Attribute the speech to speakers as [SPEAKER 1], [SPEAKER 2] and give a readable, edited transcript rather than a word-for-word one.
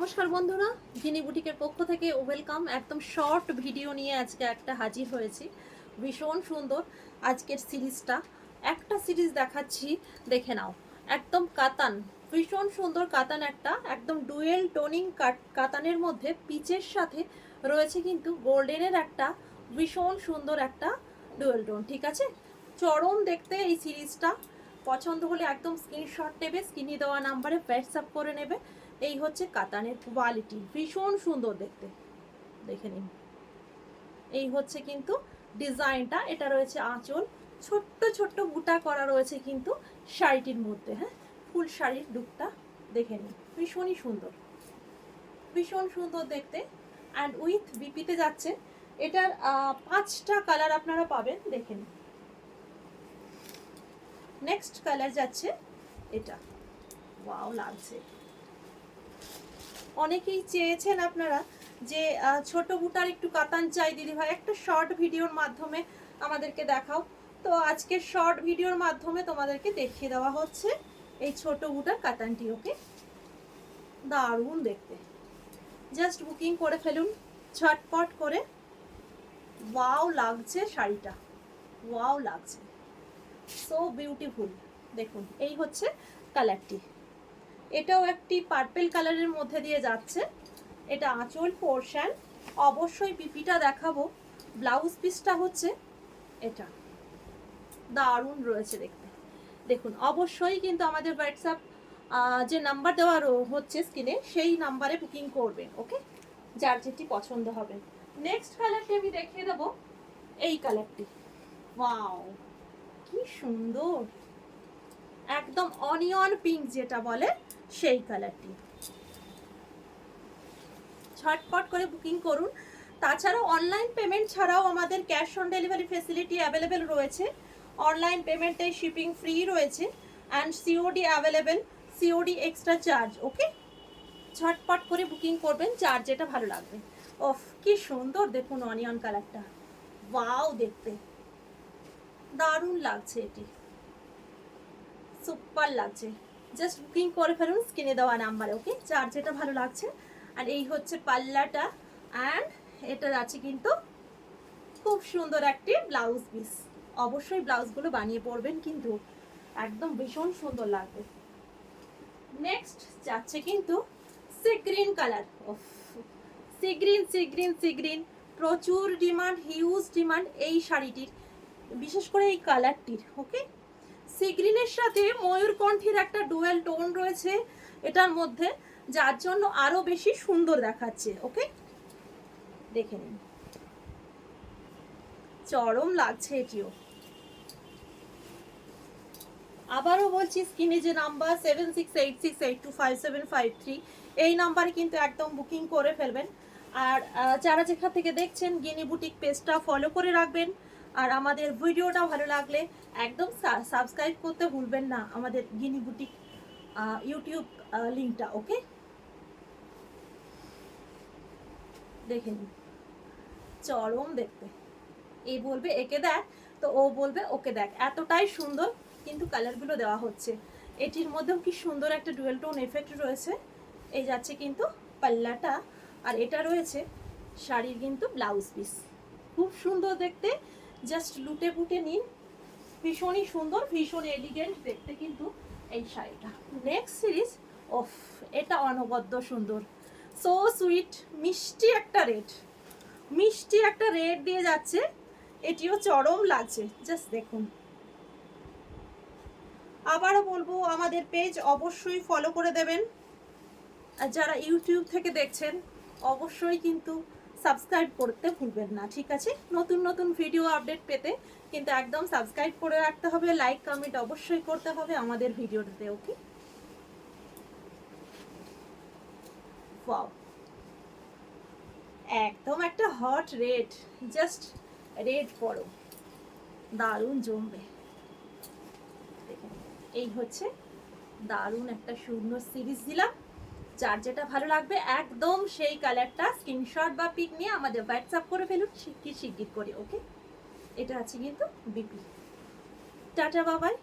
[SPEAKER 1] নমস্কার বন্ধুরা, জিনি বুটিকের পক্ষ থেকে ওয়েলকাম। একদম শর্ট ভিডিও নিয়ে আজকে একটা হাজির হয়েছি। ভীষণ সুন্দর আজকের সিরিজটা। একটা সিরিজ দেখাচ্ছি, দেখে নাও। একদম কাতান, ভীষণ সুন্দর কাতান, একটা একদম ডুয়েল টোনিং কাতানের মধ্যে পিচের সাথে রয়েছে কিন্তু গোল্ডেনের একটা ভীষণ সুন্দর একটা ডুয়েল টোন। ঠিক আছে, চরম দেখতে এই সিরিজটা। পছন্দ হলে একদম স্ক্রিনশট নেবে, স্ক্রিনে দেওয়া নাম্বারে হোয়াটসঅ্যাপ করে নেবে। এই হচ্ছে কাতানের কোয়ালিটি, ভীষণ সুন্দর দেখতে, দেখে নিন। এই হচ্ছে কিন্তু ডিজাইনটা, এটা রয়েছে আঁচল, ছোট্ট ছোট্ট বুটা করা রয়েছে কিন্তু শাড়িটির মধ্যে। হ্যাঁ, ফুল শাড়ির লুকটা দেখে নিন, ভীষণই সুন্দর, ভীষণ সুন্দর দেখতে। অ্যান্ড উইথ বিপিতে যাচ্ছে। এটার 5টা কালার আপনারা পাবেন, দেখে নিন। নেক্সট কালার যাচ্ছে এটা, ওয়াও লাগছে। অনেকেই চেয়েছেন আপনারা যে ছোট বুটার একটু কাতান চাই দিদি ভাই, একটা শর্ট ভিডিওর মাধ্যমে আমাদেরকে দেখাও। তো আজকে শর্ট ভিডিওর মাধ্যমে তোমাদেরকে দেখিয়ে দেওয়া হচ্ছে এই ছোট বুটার কাতানটি। ওকে, দারুণ দেখতে, জাস্ট বুকিং করে ফেলুন ঝটপট করে। ওয়াও লাগছে শাড়িটা, ওয়াও লাগছে, সো বিউটিফুল। দেখুন, এই হচ্ছে কালারটি। এটাও একটি পার্পেল কালারের মধ্যে দিয়ে যাচ্ছে। এটা আঁচল পোর্শন, অবশ্যই পিপিটা দেখাবো। ব্লাউজ পিসটা হচ্ছে এটা, দারুণ রয়েছে দেখতে। দেখুন, অবশ্যই কিন্তু আমাদের হোয়াটসঅ্যাপ যে নাম্বার দেওয়া হচ্ছে স্ক্রিনে, সেই নাম্বারে বুকিং করবেন। ওকে, যার যেটি পছন্দ হবে। নেক্সট কালারটি আমি দেখিয়ে দেবো, এই কালারটি। ওয়াও, কি সুন্দর, একদম অনিয়ন পিঙ্ক যেটা বলে, সেই কালারটি। ঝটপট করে বুকিং করুন। তাছাড়াও অনলাইন পেমেন্ট ছাড়াও আমাদের cash on delivery facility available রয়েছে। অনলাইন পেমেন্টে শিপিং ফ্রি রয়েছে, and COD available, COD extra charge. Okay, ঝটপট করে বুকিং করবেন, যার যেটা ভালো লাগবে। ওফ, কি সুন্দর দেখুন অনিয়ন কালারটা, ওয়াও দেখতে দারুণ লাগছে, এটি সুপার লাগছে। জাস্ট বুকিং করে ফেলুন স্ক্রিনে দেওয়া নাম্বারে। ওকে, যার যেটা ভালো লাগছে। আর এই হচ্ছে পাল্লাটা, অ্যান্ড এটা আছে কিন্তু খুব সুন্দর একটি ব্লাউজ পিস। অবশ্যই ব্লাউজগুলো বানিয়ে পরবেন কিন্তু, একদম ভীষণ সুন্দর লাগবে। নেক্সট যাচ্ছে কিন্তু sea green colour. Sea green, sea green, sea green, প্রচুর ডিমান্ড, হিউজ ডিমান্ড এই শাড়িটির, বিশেষ করে এই কালারটির। ওকে, সি গ্রিনের সাথে ময়ূরকণ্ঠীর একটা ডুয়েল টোন রয়েছে এটার মধ্যে, যার জন্য আরো বেশি সুন্দর দেখাচ্ছে। ওকে, দেখে নিন, চরম লাগছে এটিও। আবারও বলছি, স্ক্রিনে যে নাম্বার 7686825753, এই নাম্বারে কিন্তু একদম বুকিং করে ফেলবেন। আর যারা যেখান থেকে দেখছেন, গিনি বুটিক পেজটা ফলো করে রাখবেন। আর আমাদের ভিডিওটা ভালো লাগলে একদম সাবস্ক্রাইব করতে ভুলবেন না আমাদের গিনি বুটিক ইউটিউব লিঙ্কটা। ওকে, দেখে নিন, চরম দেখতে। এই বলবে একে দেখ, তো ও বলবে ওকে দেখ, এতটাই সুন্দর কিন্তু কালারগুলো দেওয়া হচ্ছে। এটির মধ্যেও কি সুন্দর একটা ডুয়েল টোন এফেক্ট রয়েছে। এই যাচ্ছে কিন্তু পাল্লাটা, আর এটা রয়েছে শাড়ির কিন্তু ব্লাউজ পিস, খুব সুন্দর দেখতে। জাস্ট লুটে পুটে নিন, ভীষণই সুন্দর, ভীষণ এলিগেন্ট দেখতে কিন্তু এই শাড়িটা। নেক্সট সিরিজ, ওফ, এটা অনবদ্য সুন্দর, সো সুইট, মিষ্টি একটা রেড, মিষ্টি একটা রেড দিয়ে যাচ্ছে। এটিও চরম লাগছে, জাস্ট দেখুন। আবারও বলবো, আমাদের পেজ অবশ্যই ফলো করে দেবেন। আর যারা ইউটিউব থেকে দেখছেন, অবশ্যই কিন্তু সাবস্ক্রাইব করতে ভুলবেন না। ঠিক আছে, নতুন নতুন ভিডিও আপডেট পেতে কিন্তু একদম সাবস্ক্রাইব করে রাখতে হবে, লাইক কমেন্ট অবশ্যই করতে হবে আমাদের ভিডিওটাতে। ওকে, ওয়াও, একদম একটা হট রেড, জাস্ট রেড পরো, দারুণ জমবে। এই হচ্ছে দারুণ একটা সুন্দর সিরিজ দিলাম, যার যেটা ভালো লাগবে একদম সেই কালারটা স্ক্রিনশট বা পিক নিয়ে আমাদের হোয়াটসঅ্যাপ করে ফেলুন শিগগির শিগগির করে। ওকে, এটা আছে কিন্তু বিপি। টাটা, বাবাই।